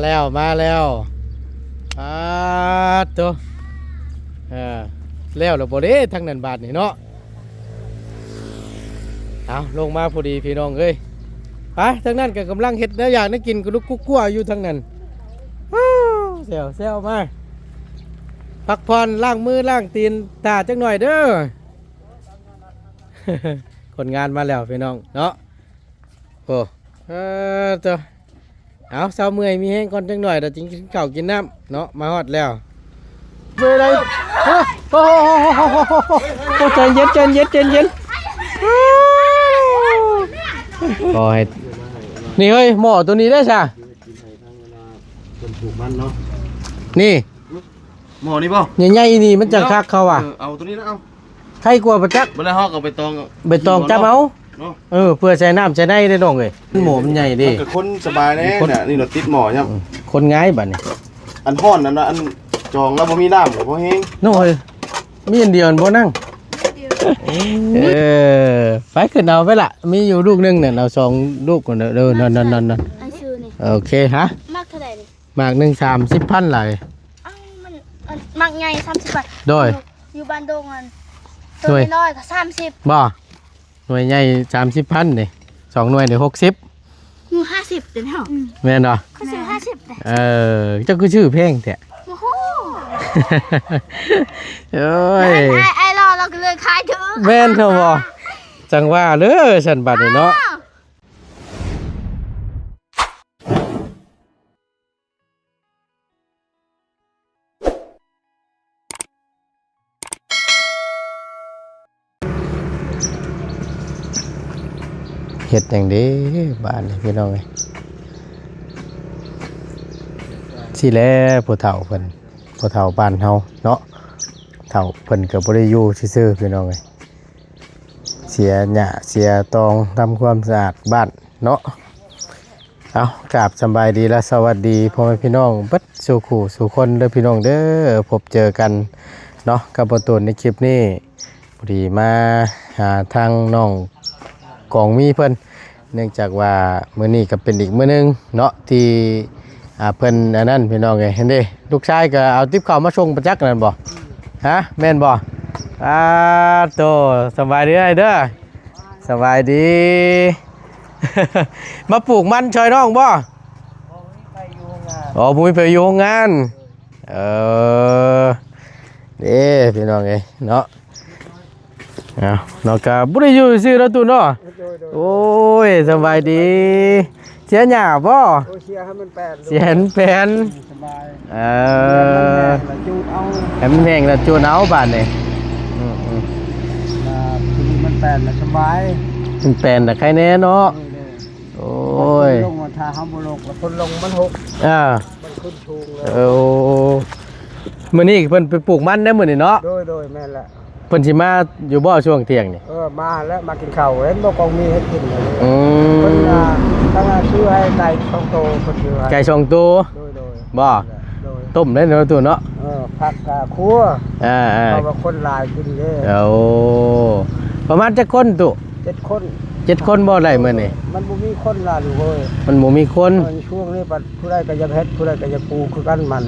แล้วตัวแล้วเราบ่ได้ทั้งนั้นบาทนี่เนาะเอาลงมาพอดีพี่น้องเอ้ยไปทั้งนั้นก็กำลังเฮ็ดเนื้ออย่างนักกินกระลุกกุ๊กกัวอยู่ทั้งนั้นเซลมาพักผ่อนล้างมือล้างตีนตาจังหน่อยเด้อ คนงานมาแล้วพี่น้องเนาะโอ้ตัวเอาเช้าเมื่อยมีแห้งก่อนจังหน่อยแต่จริงกินข้าวกินน้ำเนาะมาฮอดแล้วเมื่อยเลยโอ้ใจเย็นโอ้ยนี่เฮ้ยหมอตัวนี้ได้ใช่นี่หมอนี่ป่ะใหญ่ๆนี่มันจะคักเขาอ่ะเอาตัวนี้นะเอาใครกลัวประจักษ์เวลาฮอกเอาไปตองจับเอาเพื่อใช้น้ำใช้ในได้ดองเลยหมูมันใหญ่ดิคนสบายแน่เนี่ยนี่เราติดหมอเนี่ยคนง่ายบัดนี่อันห้อนนั่นนะอันจองแล้วบ่มีน้ำหรือบ่แห้งน้องเอ้ยมีอันเดียวบ่นั่งไปขึ้นเอาไปละมีอยู่ลูกนึงเนี่ยเอา2ลูกก่อนเด้อนั่นโอเคฮะมากเท่าไหร่ดิมาก1 30,000เลยมันมากใหญ่30 บาทโดยอยู่บ้านดงอันตัวน้อยก็30บ่หน่วยใหญ่30,000นี่2หน่วยได้60อยู่50เด้อเนาะแม่นบ่เขาซื้อ50เด้เจ้าคือชื่อเพลงแท้โอ้โหโอ้ยไอ้รอเราก็เลยขายถึงแม่นเถอะบ่จังว่าเด้อฉันบัดนี่เนาะเฮ็ดอย่างนี้บ้านนี่พี่น้องเอ้ยสิแลผู้เฒ่าเพิ่นผู้เฒ่าบ้านเฮาเนาะเฒ่าเพิ่นก็บ่ได้อยู่ซื่อๆพี่น้องเอ้ยเสียหญ้าเสียตองทำความสะอาดบ้านเนาะเอากราบสบายดีและสวัสดีพ่อแม่พี่น้องเบิดสู่คู่สู่คนเด้อพี่น้องเด้อพบเจอกันเนาะกับบ่ตูนในคลิปนี้พอดีมาหาทางน้องกองมีเพิ่นเนื่องจากว่ามื้อนี้ก็เป็นอีกมื้อนึงเนาะที่เพิ่นอันนั้นพี่น้องเอ้ยเห็นดิลูกชายก็เอาติ๊บข้าวมาส่งประจักษ์นั่นบ่ฮะแม่นบ่โตสบายดีเด้อสบายดี มาปลูกมันช่วยน้องบ่อ๋อมุ้ยไปอยู่โรงงานนี่พี่น้องเอ้ยเนาะเนาะก็บ่ได้อยู่ซื่อแล้วตู่เนาะโอ้ยสบายดีเสียหญ้าบ่เสียให้มันแปดเสียนแผ่นสบายจูดเอาให้มันแห้งแล้วจูดเอาบาดนี่มันแปดแล้วสบายมันแปลนแต่ใครแน่เนาะโอ้ยลงมาทาห้ามลงคนลงมันหกมันขึ้นชูงเลยมื้อนี้เพิ่นไปปลูกมันได้มื้อนี้เนาะโดยแม่นละเพิ่นสิมาอยู่บ่ช่วงเที่ยงนี่มาแล้วมากินข้าวเห็นบ่กองมีเฮ็ดกินเลยเพิ่นตั้งชื่อให้ไก่ช่องโตเพิ่นชื่อให้ไก่ช่องโตโดยบ่ต้มได้เนาะตัวเนาะผักครัวเพราะว่าคนหลายกินเด้ประมาณจักคนตุ7 คน7 คนบ่ได้มื้อนี้มันบ่มีคนล่ะลูกเอ้ยมันบ่มีคนช่วงนี้ผู้ใดก็ยังเฮ็ดผู้ใดก็ยังปลูกคือกันมัน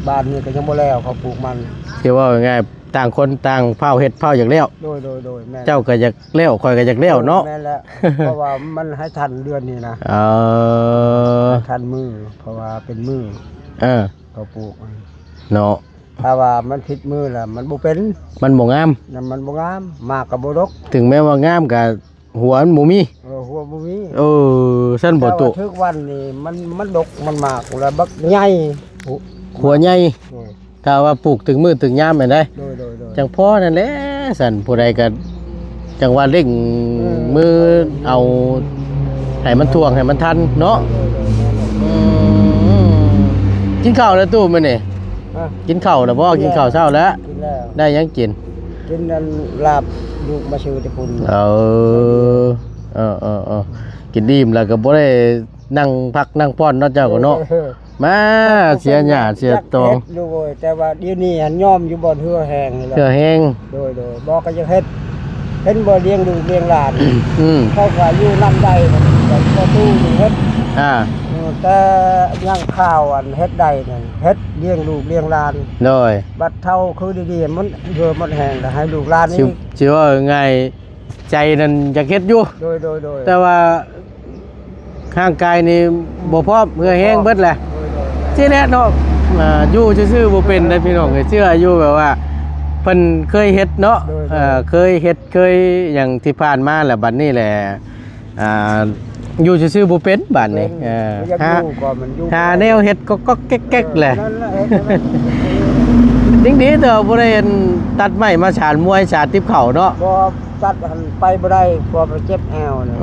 บ้านนี้ก็ยังบ่แล้วเขาปลูกมันสิว่าง่ายต่างคนต่างเผาเฮ็ดเผาอยากแล้วโดยแม่เจ้าก็อยากแล้วข่อยก็อยากแล้วเนาะแม่นแล้วเพราะว่ามันให้ทันเดือนนี้นะทันมือเพราะว่าเป็นมือเขาปลูกเนาะถ้าว่ามันผิดมือล่ะมันบ่เป็นมันบ่งามมันบ่งามมากก็บ่ดกถึงแม้ว่างามก็หัวมันบ่มีหัวบ่มีซั่นบ่ตุทุกวันนี่มันดกมันมากแล้วบักใหญ่หัวใหญ่ถ้าว่าปลูกถึงมือถึงยามแม่นได้จังพ่อนั่นแหละซั่นผู้ใดก็จังว่าเร่งมือเอาให้มันท่วงให้มันทันเนาะกินข้าวแล้วตู้มื้อนี้กินข้าวแล้วบ่กินข้าวเช้าแล้วได้ยังกินนั่นลาบลูกมาชื่อตะปุ่นกินอิ่มแล้วก็บ่ได้นั่งพักนั่งป้อนเนาะเจ้าก็เนาะมาเสียหญ้าเสียตองดูโว้ยแต่ว่าเดี๋ยวนี้หันยอมอยู่บ่อนเหือแห้งนี่แหละเหือแห้งโดยบ่ก็ยังเฮ็ดบ่เลี้ยงลูกเลี้ยงหลานเขาก็อยู่นำได้บ่ตู้นี่เฮ็ด แต่ยังข้าวอันเฮ็ดได้นั่นเฮ็ดเลี้ยงลูกเลี้ยงหลาน โดย บัดเท่าคือดีๆมันเหือมันแห้งแล้วให้ลูกหลานนี่ สิว่าไงใจนั่นอยากเฮ็ดอยู่ โดย แต่ว่าร่างกายนี่บ่พร้อมเมื่อแห้งเบิดแหละที่แรกเนาะอยู่ซื่อๆบ่เป็นได้พี่น้องเอ้ยเชื่ออยู่แบบว่าเพิ่นเคยเฮ็ดเนาะเคยเฮ็ดเคยอย่างที่ผ่านมาแหละบัดนี้แหละอยู่ซื่อๆบ่เป็นบัดนี้หาแนวเฮ็ดก็แก๊กๆแหละจริงๆเด้อบ่ได้ตัดไม้มาฉานมวยฉาดติ๊บเข่าเนาะ บ่ตัดหันไปบ่ได้เพราะมันเจ็บแอวน่ะ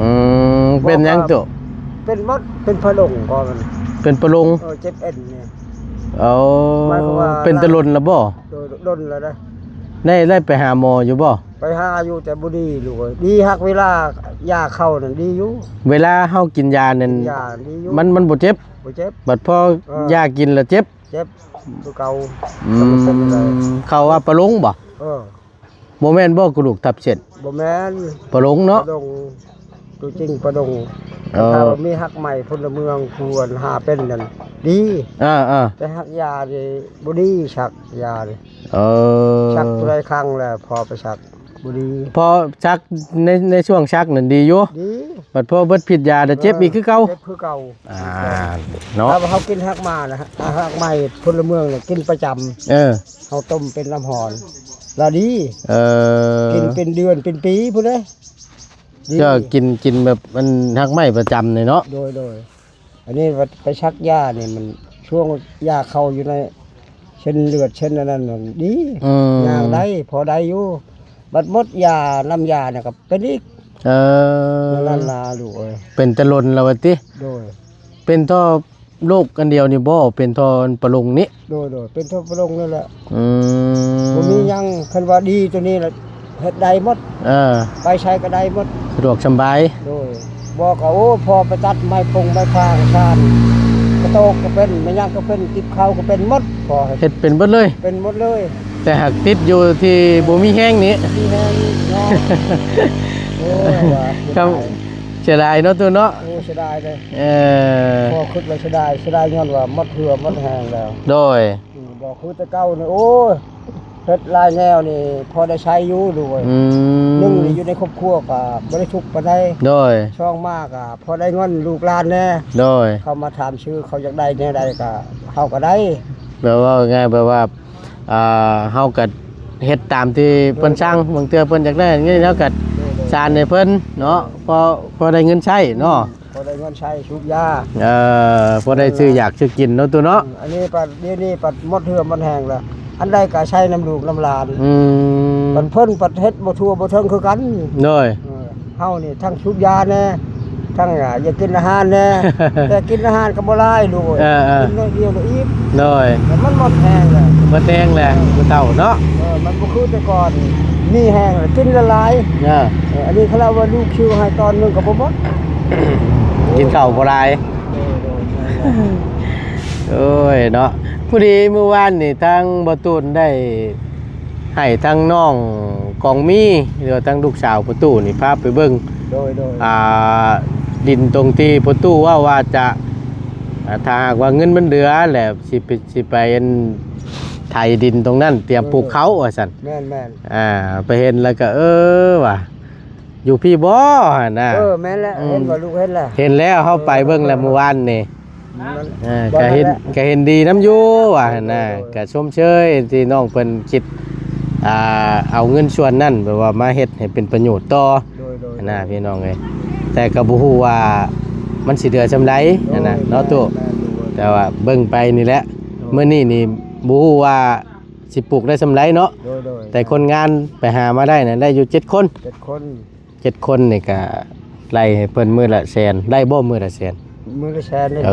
เป็นหยังตุ เป็นมดเป็นพะลงก็มัน เป็นปะลง เจ็บเอ็นเนี่ย เอา หมายความว่า เป็นตะลนแล้วบ่ โดยดนแล้วนะ ได้ไปหาหมออยู่บ่ ไปหาอยู่แต่บ่ดีลูกเอ้ยดีฮักเวลายาเข้านั่นดีอยู่ เวลาเฮากินยานั่น ยาดีอยู่ มันบ่เจ็บ บ่เจ็บ บัดพอยากินแล้วเจ็บ เจ็บตัวเก่า เขาว่าปะลงบ่ เออ บ่แม่นบ่กระดูกทับเส้น บ่แม่น ปะลงเนาะ ปะดงตัวจริงปะดง ถ้าว่ามีฮักใหม่พลเมืองควรหาเป็นนั่นดี แต่ฮักยานี่บ่ดีชักยานี่ ชักหลายครั้งแล้วพอไปชักบ่ดี พอชักในช่วงชักนั่นดีอยู่ ดี บัดพอเบิดผิดยาแล้วเจ็บอีกคือเก่า เจ็บคือเก่า เนาะ ถ้าว่าเขากินฮักมานะฮะฮักใหม่พลเมืองเนี่ยกินประจำเขาต้มเป็นน้ำหอนแล้วดีกินเป็นเดือนเป็นปีพุ่นเด้ ก็กินแบบมันฮักไม้ประจำเลยเนาะ โดยอันนี้ไปชักหญ้าเนี่ยมันช่วงหญ้าเข้าอยู่ในเช่นเลือดเช่นนั้นน่ะดีย่างได้พอได้อยู่บัดมดยาน้ำยาเนี่ยก็เป็นอีกนั่นลาลูกเอ้ยเป็นตะลนแล้วว่าติ โดย เป็นท่อโรคอันเดียวนี่บ่เป็นท่อปะลงนี้โดยเป็นท่อปะลงนั่นแหละบ่มีหยังคันว่าดีตัวนี้ล่ะเฮ็ดได้หมดไปใช้ก็ได้หมดสะดวกสบายโดยบอกว่าโอ้พอไปตัดไม้พงไม้พางชานกระโตกก็เป็นไม่ยากก็เป็นติดเข้าก็เป็นหมดพอเฮ็ดเป็นเบิดเลยเป็นหมดเลย แต่หากติดอยู่ที่บ่มีแห้งนี้มีแห้งเนาะโอ้ว่าครับเสียดายเนาะตัวเนาะโอ้เสียดายเลยพอคิดว่าเสียดายย้อนว่าหมดเหือหมดแห้งแล้วโดยบอกคือแต่เก่านี่โอ้เฮ็ดลายแนวนี่พอได้ใช้อยู่ด้วยนึงนี่อยู่ในครอบครัวก็บ่ได้ทุกข์ปานใดโดยช่องมากอ่ะพอได้เงินลูกหลานแน่โดยเขามาถามชื่อเขาอยากได้แนวใดก็เฮาก็ได้แบบว่าง่ายแบบว่าเฮาก็เฮ็ดตามที่เพิ่นสั่งบางเทื่อเพิ่นอยากได้งี้แล้วก็สานให้เพิ่นเนาะพอได้เงินใช้เนาะพอได้เงินใช้ชุบยาพอได้ซื้ออยากซื้อกินเนาะตัวเนาะอันนี้ปัดนี่ปัดหมดเหือมันแห้งแล้วอันใดก็ใช้น้ำลูกน้ำหลานปัดเพิ่นปัดเฮ็ดบ่ทั่วบ่ถึงคือกันโดยเฮานี่ทั้งชุบยาแน่ทั้งอยากกินอาหารแน่แต่กินอาหารก็บ่หลายลูกกินน้อยเดียวแล้วอิ่มโดยมันหมดแห้งแล้วหมดแห้งแล้วผู้เฒ่าเนาะมันบ่คือแต่ก่อนมีแห้งกินละลายอันนี้เขาเรียกว่าลูกคิวให้ตอนนึงก็บ่หมดกินข้าวบ่หลายโอ้ยเนาะพอดีเมื่อวานนี่ทางบ่ตูนได้ให้ทางน้องกองมีหรือทางลูกสาวประตูนี่พาไปเบิ่งโดยดินตรงที่ประตูว่าจะถ้าหากว่าเงินมันเหลือแหละสิไปไถดินตรงนั้นเตรียมปลูกเขาว่าซั่นแม่นไปเห็นแล้วก็ว่ะอยู่พี่บ่หั่นน่ะแม่นแล้วเห็นว่าลูกเห็นแล้วเห็นแล้วเฮาไปเบิ่งแล้วเมื่อวานนี่ก็เห็นดีน้ำอยู่ว่าน่ะก็ชมเชยที่น้องเพิ่นคิดเอาเงินส่วนนั้นแบบว่ามาเฮ็ดให้เป็นประโยชน์ต่อน่ะพี่น้องเอ้ยแต่ก็บ่ฮู้ว่ามันสิเดือซำใดนั่นน่ะเนาะตู้แต่ว่าเบิ่งไปนี่แหละมื้อนี้นี่บ่ฮู้ว่าสิปลูกได้ซำใดเนาะแต่คนงานไปหามาได้น่ะได้อยู่7คน7คนนี่ก็ไล่ให้เพิ่นมื้อละแสนได้บ่มื้อละแสนมือละแสนนี่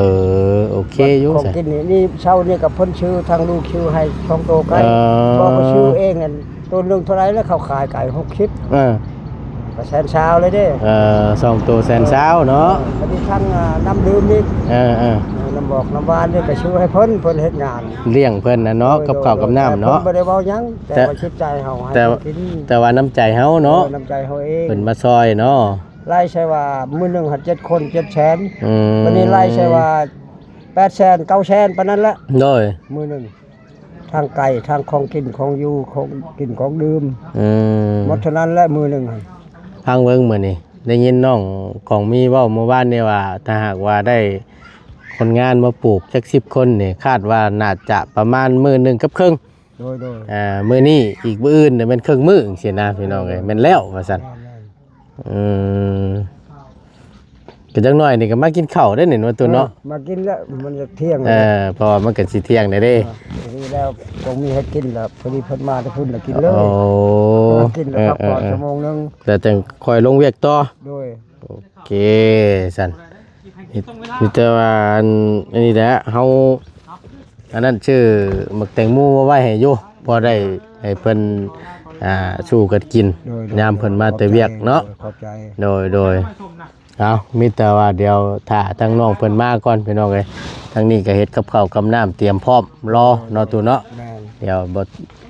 โอเคอยู่ของกินนี่เช่านี่กับเพิ่นชื่อทางลูกชื่อให้ช่องโตไก่บอกว่าชื่อเองนั่นตัวนึงเท่าไหร่แล้วเขาขายไก่60ก็แสนเช้าเลยเด้2ตัวแสนเช้าเนาะอันนี้ทั้งน้ำดื่มนี่น้ำบอกน้ำหวานนี่ก็ชื่อให้เพิ่นเฮ็ดงานเลี้ยงเพิ่นน่ะเนาะกับข้าวกับน้ำเนาะบ่ได้เว้าหยังแต่ว่าคิดใจเฮาให้แต่ว่าน้ำใจเฮาเนาะน้ำใจเฮาเอง เพิ่นมาซอยเนาะ ไล่ใช่ว่ามื้อหนึงหัด7คน7แสน ม วันนี้ไล่ใช่ว่า8แสน9แสนปานนั้นแหละ โดย มื้อหนึงทางไก่ทางของกินของอยู่ของกินของดื่ม อืม หมดเท่านั้นแหละมื้อหนึงหั่น พังเบิ่งมื้อนี้ได้ยินน้องของมีเว้าเมื่อวานนี่ว่าถ้าหากว่าได้คนงานมาปลูกจัก10คนนี่คาดว่าน่าจะประมาณมื้อหนึงกับครึ่ง โดย มื้อนี้อีกมื้ออื่นเนี่ยมันครึ่งมื้อจังซี่นะพี่น้องเอ้ยแม่นแล้วว่าซั่นอืมก็จักหน่อยนี่ก็มากินข้าวได้นี่ว่าตัวเนาะ มากินแล้วมันจะเที่ยง เพราะว่ามันก็สิเที่ยงได้เด้ นี่แล้วคงมีให้กินแล้วพอดีเพิ่นมาแต่พุ่นแล้วกินเลย โอ้ กินแล้วพักผ่อนชั่วโมงนึง แล้วจังค่อยลงเวียกต่อ โดย โอเคซั่นมีแต่ว่าอันนี้แหละเฮาอันนั้นชื่อหมึกแตงโมมาไว้ให้อยู่พอได้ให้เพิ่นสู้กันกินยามเพิ่นมาแต่เวียกเนาะ ขอบใจ โดยเอามีแต่ว่าเดี๋ยวถ้าทั้งน้องเพิ่นมาก่อนพี่น้องเอ้ยทั้งนี้ก็เฮ็ดกับข้าวกับน้ำเตรียมพร้อมรอเนาะตูเนาะ แม่น เดี๋ยวบ่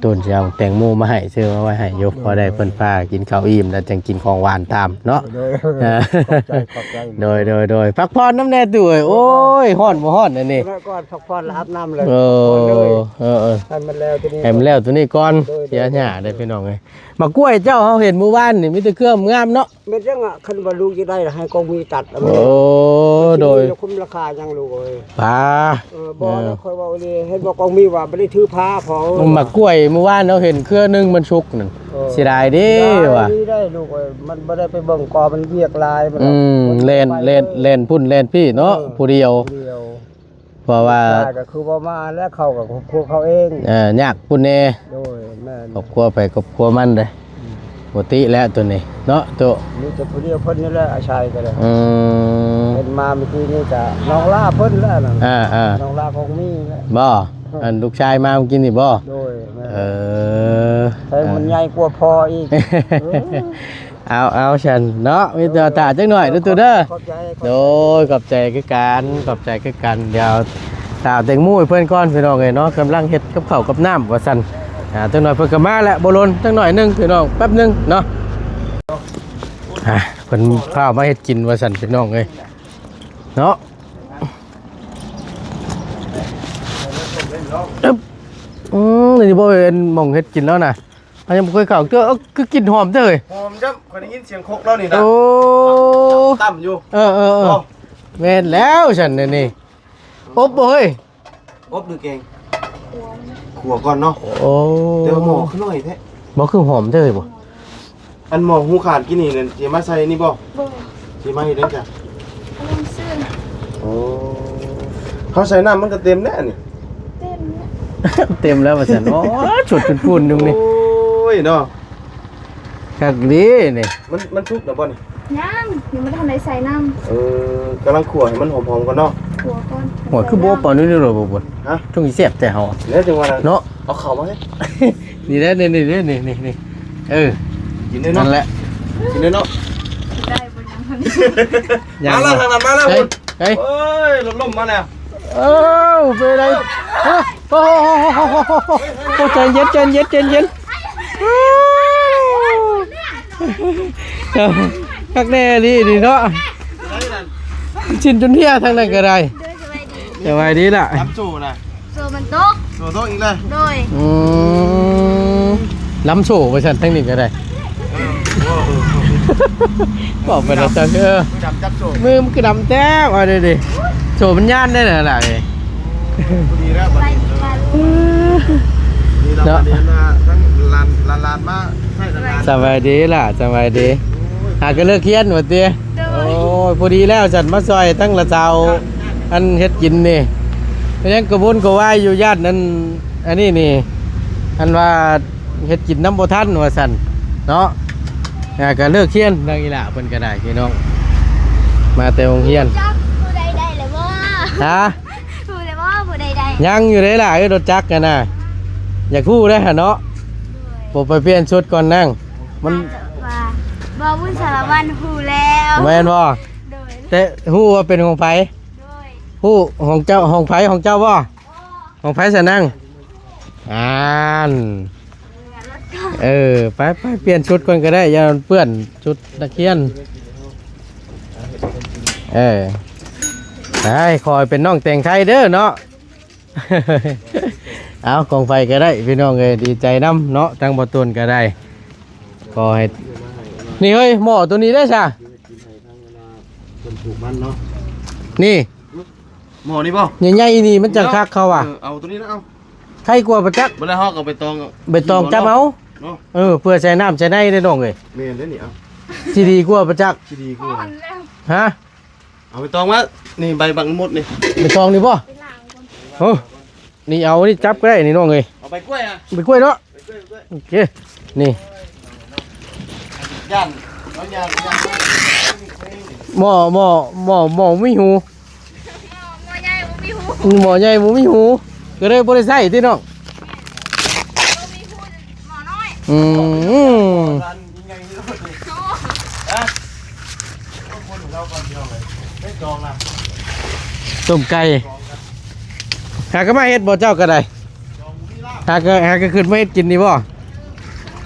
ตูนสิเอาแตงโมมาให้ซื้อมาไว้ให้อยู่พอได้เพิ่นพากินข้าวอิ่มแล้วจังกินของหวานตามเนาะ โดยขอบใจ โดยพักผ่อนน้ำแน่ตู้เอ้ยโอ้ยฮ้อนบ่ฮ้อนอันนี้ แล้วก่อนพักผ่อนแล้วอาบน้ำเลย เอ เลย อ ให้มันแล้วทีนี้ ให้มันแล้วตัวนี้ก่อนเสียหญ้าได้พี่น้องเอ้ยมากล้วยเจ้าเฮาเห็นเมื่อวานนี่มีแต่เครื่องงามเนาะ เป็นจังอ่ะคันว่าลูกจะได้ให้กองมีตัดเอา โอ้โดย คุ้มราคายังลูกเอ้ย ปลา บ่แล้วค่อยเว้าเลยเห็นบอกกองมีว่าบ่ได้ถือผ้าพอ มากล้วยเมื่อวานเราเห็นเครือนึงมันชุกนั่นเสียดายเดิว่ะ ได้ลูกเอ้ยมันบ่ได้ไปเบิ่งกอมันเวียกลายมัน เล่นพุ่นเล่นพี่เนาะผู้เดียว เดียว เพราะว่า ใช่ก็คือบ่มาแล้วเข้ากับครอบครัวเขาเอง ยากพุ่นแน่ โดยแม่น ครอบครัวไปครอบครัวมันเด้ปกติแล้วตัวนี้เนาะตัว มีแต่ผู้เดียวเพิ่นนี่แหละอาชัยก็ได้ ม เห็นมาเมื่อกี้นี่ก็น้องลาเพิ่นแล้วน่ะ น้องลาของมีแล้ว บ่อันลูกชายมาเมื่อกินนี่บ่ โดยแม่น เออ แต่มันใหญ่กว่าพ่ออีก เอาฉันเนาะมีแต่ตาจักหน่อยดูตัวเด้อ ขอบใจ โดยขอบใจคือกันขอบใจคือกันเดี๋ยวตามแตงโมให้เพื่อนก่อนพี่น้องเอ้ยเนาะกำลังเฮ็ดกับข้าวกับน้ำว่าซั่นจังหน่อยเพิ่นก็มาแล้วบ่ลนจังหน่อยหนึงพี่น้องแป๊บหนึงเนาะเพิ่นข้าวมาเฮ็ดกินว่าซั่นพี่น้องเอ้ยเนาะอึ๊บนี่บ่เป็นหม่องเฮ็ดกินแล้วน่ะอันยังบ่เคยเข้าเด้อคือกลิ่นหอมเด้อเอ้ย หอมจ้ำคนได้ยินเสียงคกแล้วนี่นะ โอ้ ต่ำอยู่ แม่นแล้วฉันนี่อบบ่เฮ้ย อบหรือแกงขัวก่อนเนาะ โอ้ เดี๋ยวหมอขึ้นหน่อยแท้ บ่คือหอมเด้อบ่ อันหมอหูขาดกินนี่เนี่ยจะมาใส่นี่บ่ บ่ จะมาเฮ็ดได้จ้ะ อารมณ์ซื่น โอ้เขาใส่น้ำมันก็เต็มแน่นี่ เต้นเนี่ย เต็มแล้วว่าซั่นโอ้ฉุดเป็นฝุ่นตรงนี้ โอ้ยเนาะ คักดีนี่ มันชุกนะบ่นี่ ยังยังไม่ทันได้ใส่น้ กำลังขัวให้มันหอมๆก่อนเนาะ ำหัวก่อน หัวคือบ่ปานนี้เด้อบ่บ่ ฮะ ต้องสิแซ่บแต่เฮา แล้วจังหวะนั้น เนาะ เอาเข้ามาให้ นี่แหละนี่เออ กินได้ นั่ เนาะ นแหละ กินได้เนาะ ได้บนยังทัน มาแล้วทางนั้นมาแล้ว เฮ้ คุ ย ณ เฮ้ย เอ้ยลมมาแล้ว โอ้ไปไหนโอ้ใจเย็นคักแน่ดีเนาะชินจนเที่ยทางนั้นก็ได้ เดินสบายดี สบายดีล่ะ น้ำจูน่ะ โซมันตก โซโต๊ะอีกเลย โดย ล้ำโซ่ไปฉันทั้งนี้ก็ได้บอกไปแล้วจ้ะจับโจ มือมันคือดำแต้วเอาดิโซ่มันย่านได้เหรอล่ะ ดีแล้วบัด ไป นี้ ไป นี่เราเรียนมาทั้งลานมาใช่ลาน สบายดีล่ะสบายดีหาก็เลิกเคียนหมดเตี้ย โด โอ้ ย ยพอดีแล้วจัดมาซอยตั้งละเจ้าอันเฮ็ดกินนี่ยังกระวนกระวายอยู่ญาตินั้นอันนี้นี่อันว่าเฮ็ดกินน้ำบ่ทันว่าซั่นเนาะก็เลิกเคียนดังอีหล่ะเพิ่นก็ได้พี่น้องมาแต่โรงเรียน จักผู้ใดได้เลยว่า ฮะ ผู้ใดว่าผู้ใดได้ ยังอยู่เลยล่ะไอ้รถจักรกันน่ะอยากฮู้ได้หะเนาะผมไปเปลี่ยนชุดก่อนนั่งมัน ว่าบ่บุญสารวัตรฮู้แล้ว แม่นบ่ โดย แต่ฮู้ว่าเป็นของไผ โดย ฮู้ของเจ้าของไผของเจ้าบ่ของไผซะนั่งอ่านไปเปลี่ยนชุดก่อนก็ได้อย่ามันเปื้อนชุดนักเรียน ได้คอยเป็นน้องแต่งไทยเด้อเนาะ เอากองไฟก็ได้พี่น้องเลยดีใจน้ำเนาะตั้งบทตุนก็ได้ก็ให้นี่เฮ้ยหม้อตัวนี้ได้ช่ะ คนปลูกมันเนาะ นี่ หมอนี่ป่ะ ใหญ่ๆนี่มันจังคักเขาอ่ะ เอาตัวนี้นะเอา ใครกลัวประจักษ์ บ่ได้ฮอกเอาไปตอง ใบตองจับเอา เนาะ เพื่อใช้น้ำใช้ในได้น้องเลย เมนได้นี่เอา ที่ดีกว่าประจักษ์ ที่ดีกู อ่อนแล้ว ฮะ เอาไปตองมานี่ใบบังมดนี่ ใบตองนี่ป่ะ ไปล้างก่อน โอ้นี่เอานี่จับก็ได้นี่น้องเลย เอาไปกล้วยอ่ะ ใบกล้วยเนาะ ไปกล้วย โอเคนี่ ย่านเอาย่าน หม้อไม่หู หม้อใหญ่บ่มีหู หม้อใหญ่บ่มีหูก็เลยบ่ได้ใส่ที่น้อง บ่มีหูหม้อน้อย อืม ร้านยิ่งใหญ่นี่รถเลย โอ้ คนของเราก่อนเดียวเลยไม่จองนะ ต้มไก่หาก็มาเฮ็ดบ่เจ้าก็ได้หาก็ขึ้นมาเฮ็ดกินนี่บ่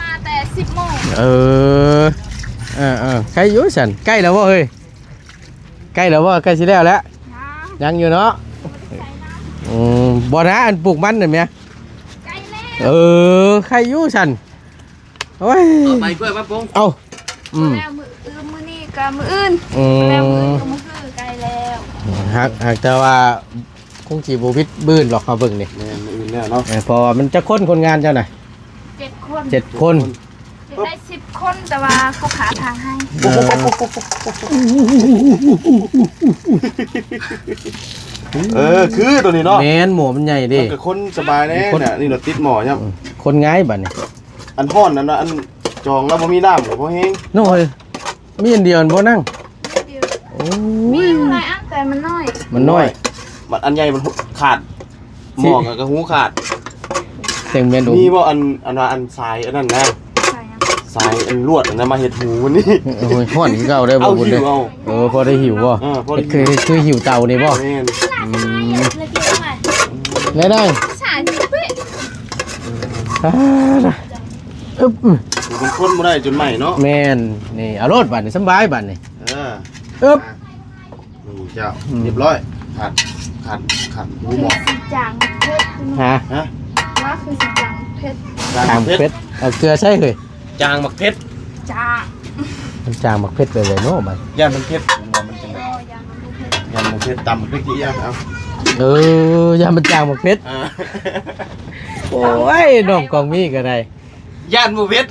มาแต่10 โมง ใครอยู่สันใกล้แล้วบ่เฮ้ยใกล้แล้วบ่ใกล้สิแล้วแหล้ว นะ ยังอยู่เนาะ ใส่น้ำ บ่นะอันปลูกมันน่ะแม่ ใกล้แล้ว ใครอยู่สันโอ้ย เอาไปกล้วยมาปง เอา แล้วมื้อนี้กับมื้ออื่น อื แล้วมื้ออื่น ม ก็มื้อคือใกล้แล้ว หากแต่ว่าคงสิบ่พิษบื้นหรอกเขาเบิ่งนี่ แม่นอื่นแล้วเนาะ เพราะว่ามันจะคนงานเจ้าน่ะ 7 คน 7 คน จะได้10 คนแต่ว่าเขาหาทางให้ คือตัวนี้เนาะ แม่นหมูมันใหญ่ดิ มันก็คนสบายแน่เนี่ยนี่เราติดหมอเนี่ย คนง่ายบัดนี้ อันห้อนนั่นนะอันจองแล้วบ่มีน้ำกับบ่แห้ง น้อยมีอันเดียวบ่นั่ง เดียว โอ้ มี ย หลายอันแต่มันน้อย มันน้อย มันอันใหญ่มันขาดหมอกกับหูขาด เต็งเมนู มีบ่อันว่าอันทรายอันนั้นนะ ใส่ยัง ทรายอันลวดอันนั้นมาเฮ็ดหูมันนี่ โอ้ยฮ้อนคือเก่าได้บ่ เอา บุญ หิ เด้ วเอา พอได้หิวบ่ พอได้ คือหิวเตานี่บ่ แม่น เลยเดียวไง ได้ได้ สายเป๊ะ อึ๊บ มันคนบ่ได้จนใหม่เนาะ แม่นนี่เอารถบัดนี่สำบายบัดนี่ อึ๊ อึ๊บ นี่เจ้าเรียบร้อยขาดหูหมอก สีจางเพชร ฮะ ฮะ ว่าคือสีจางเพชร จางหมักเพชรเอาเกลือใส่เฮ้ย จางหมักเพชร จาง มันจางหมักเพชรไปเลยเนาะบัด ย่านมันเพชรมันจังได๋ โอ้ยังมันเพชร ย่านมันเพชรตำเพชรกี่อย่างเอา อย่ามันจางหมักเพชรโอ้ยน้องกองมีก็ได้ ย่านหมูเพชร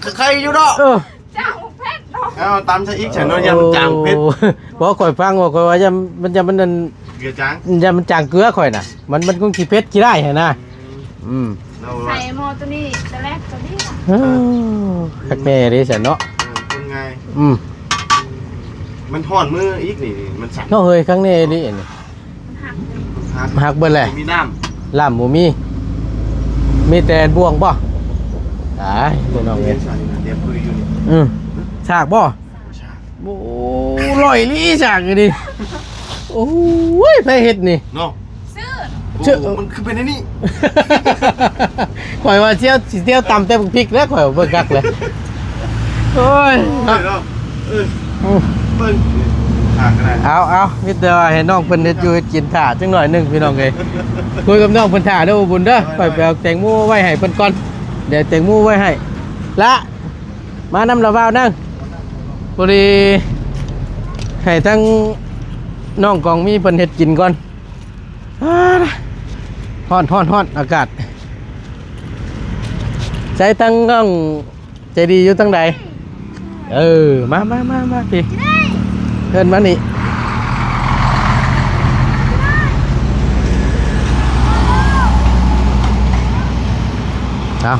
ก็ใครอยู่เนาะ จางเพชรเนาะ เอาตามซะอีกฉันเนาะย่านมันจางเพชร บ่ข่อยฟังว่าข่อยว่ามันนั่น เกลือจาง อย่ามันจางเกลือข่อยน่ะมันคงขี้เพชรขี้ได้หั่นนะเรา ใส่หมอตัวนี้แต่แรกตัวนี้ คักแม่เด้ซั่นเนาะ คนไง มัน ห่อนมืออีกนี่มันสั่น เนาะเฮ้ยครั้งนี้นี่อันนี้ มันหัก หักเบิดแหละ มีน้ ล่ามบ่มีแต่บ่วงบ่ตายพี่น้อง ำ เอ้ย เดี๋ยวคุยอยู่นี่ ฉากบ่โอ้ลอยลี่ฉากอยู่ดิโอ้ยไปเฮ็ดนี่ เนาะ ซื้อ มันคือเป็นไอ้นี่ ข่อยว่าเที่ยวตำแต่พริกแล้วข่อยเบิ่งคักเลยโอ้ย เนาะเบิ่งหากอะไร เอามิแต่ว่าให้น้องเพิ่นเฮ็ดอยู่เฮ็ดกินถ่าจังหน่อยหนึงพี่น้องเอ้ยคุยกับน้องเพิ่นถ่าเด้อบุญเด้อไปเอาแตงโมไว้ให้เพิ่นก่อนเดี๋ยวแตงโมไว้ให้ละมานำละบ่าวนั่งพอดีให้ทั้งน้องกองมีเพิ่นเฮ็ดกินก่อนฮ้อนอากาศใจทั้งน้องใจดีอยู่ทั้งใดมาพี่เพิ่นมานี่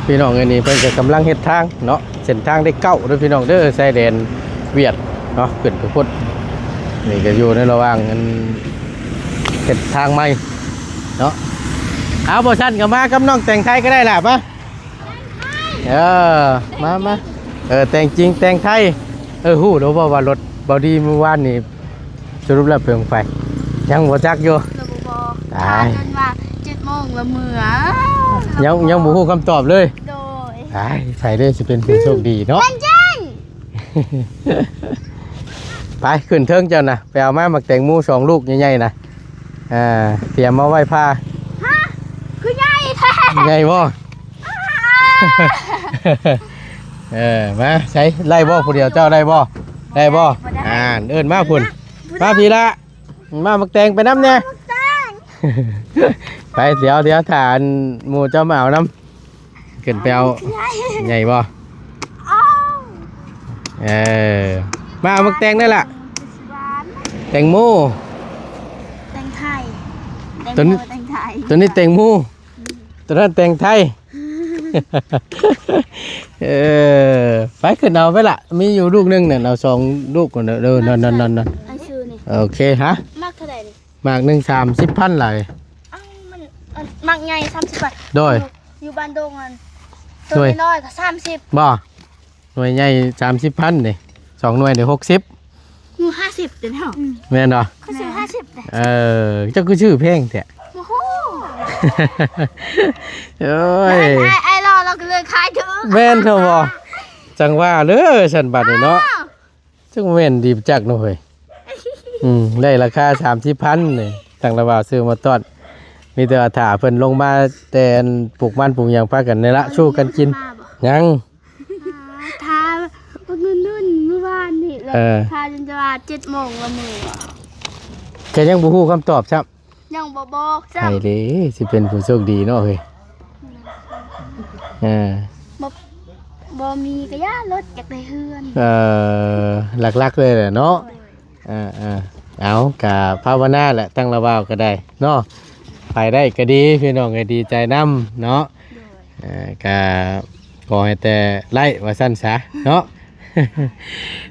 พี่น้องเอ้ยนี่เพิ่นก็กำลังเฮ็ดทางเนาะเส้นทางได้เก้าเด้อพี่น้องเด้อชายแดนเวียดเนาะขึ้นไปพุ่นนี่ก็อยู่ในระหว่างเฮ็ดทางใหม่เนาะเอาบ่ซั่นก็มากับน้องแต่งไทยก็ได้ล่ะมามาแต่งจริงแต่งไทยฮู้แล้วว่ารถบ่ดีเมื่อวานนี่สรุปแล้วเพิ่งไปยังบ่จักอยู่ ระบบบอก ตาย จนว่า7 โมงละเมื่อ ยังบ่ฮู้คำตอบเลย โดย ใส่ได้สิเป็นผู้โชคดีเนาะ เป็นจัง ไปขึ้นเทิงเจ้านะไปเอามาหมักแตงโม2ลูกใหญ่ๆนะเตรียมมาไว้ผ้า คือใหญ่แท้ ใหญ่บ่ มาใช้ไล่บ่ผู้เดียวเจ้าได้บ่ได้บ่เอิ้นมาพุ่นมาพี่ละมาหมักแตงไปน้ำเนี่ยไปเดี๋ยวถ่านหมู่เจ้ามาเอาน้ำขึ้นไปเอาใหญ่บ่มาเอาหมักแตงได้ละแตงโม แตงไทย ตัวนี้ แตงไทย ตัวนี้แตงโมตัวนั้นแตงไทย ไปขึ้นเอาไปละมีอยู่ลูกนึงเนี่ยเอา2ลูกก่อนเด้อนั่น อันชื่อนี่ โอเคฮะ มากเท่าไหร่นี่ มากหนึ่ง30,000เลย มันมักใหญ่30 บาท โดย อยู่บ้านดงอัน โด ตัวย น้อยก็30 บ่หน่วยใหญ่30,000นี่2หน่วยเดี๋ยว60 อยู่50เดี๋ยวนี้ แม่นบ่ เขาซื้อ50เลย เจ้าคือชื่อเพลงแท้ โอ้โห เอ้ย ไอ้รอเราก็เลยขายถึง แม่นเถอะบ่จังว่าเด้อฉันบัดนี่เนาะจังแม่นดีจักเนาะเฮ้ยได้ราคา30,000นี่ตั้งระว่าซื้อมาต้อนมีแต่ว่าถ้าเพิ่นลงมาแต่ปลูกมันปลูกหยังพากันนี่ละชูกันกินยัง ทาเงินนุ่นเมื่อวานนี่แล้วทาจนจะว่า7 โมงละมื้อ แกยังบ่ฮู้คำตอบครับ ยังบ่บอกจ้ะ ไอ้เด้สิเป็นผู้โชคดีเนาะเฮ้ย บ่มีก็ย่ารถจากได้เฮือน หลักๆเลยแหละเนาะเอากะภาวนาแหละตั้งระวาวก็ได้เนาะไปได้ก็ดีพี่น้องก็ดีใจนํเนาะกะขอให้แต่ไล่ว่าสั้นซะเนาะ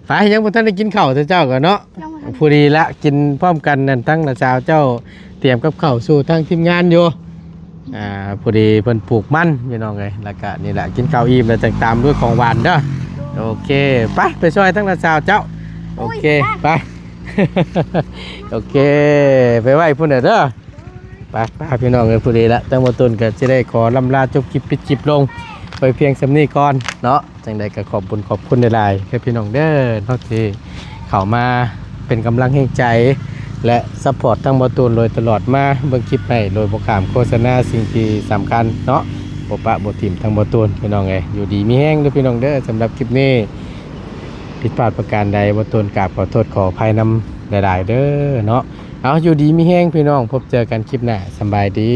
ไปยังบ่ทันได้กินข้าวเจ้าก็เนาะผู้ดีละกินพร้อมกันนั่นทั้งละสาวเจ้าเตรียมกับข้าวสู่ทั้งทีมงานอยู่พอดีเพิ่นปลูกมันพี่น้องเอ้ยแล้วก็นี่แหละกินข้าวอิ่มแล้วจะตามด้วยของหวานเด้อโอเคไปช่วยทั้งละสาวเจ้าโอเคไป โอเคไปไหว้พุ่นเด้อไปพี่น้องเอ้ยพอดีละตั้งบ่ต้นก็สิได้ขอลำลาจบคลิปปิดคลิปลงไปเพียงสำนี้ก่อนเนาะจังใดก็ขอบคุณหลายๆพี่น้องเด้อเนาะที่เข้ามาเป็นกำลังแห่งใจและซัพพอร์ตทั้งบ่ตูนโดยตลอดมาเบิ่งคลิปให้โดยบ่ขามโฆษณาสิ่งที่สำคัญเนาะบ่ปะบ่ทิ่มทั้งบ่ตูนพี่น้องเอ้ยอยู่ดีมีแฮงเด้อพี่น้องเด้อสำหรับคลิปนี้ผิดพลาดประการใดบ่ตูนกราบขอโทษขออภัยนำหลายๆเด้อเนาะเอาอยู่ดีมีแฮงพี่น้องพบเจอกันคลิปหน้าสำบายดี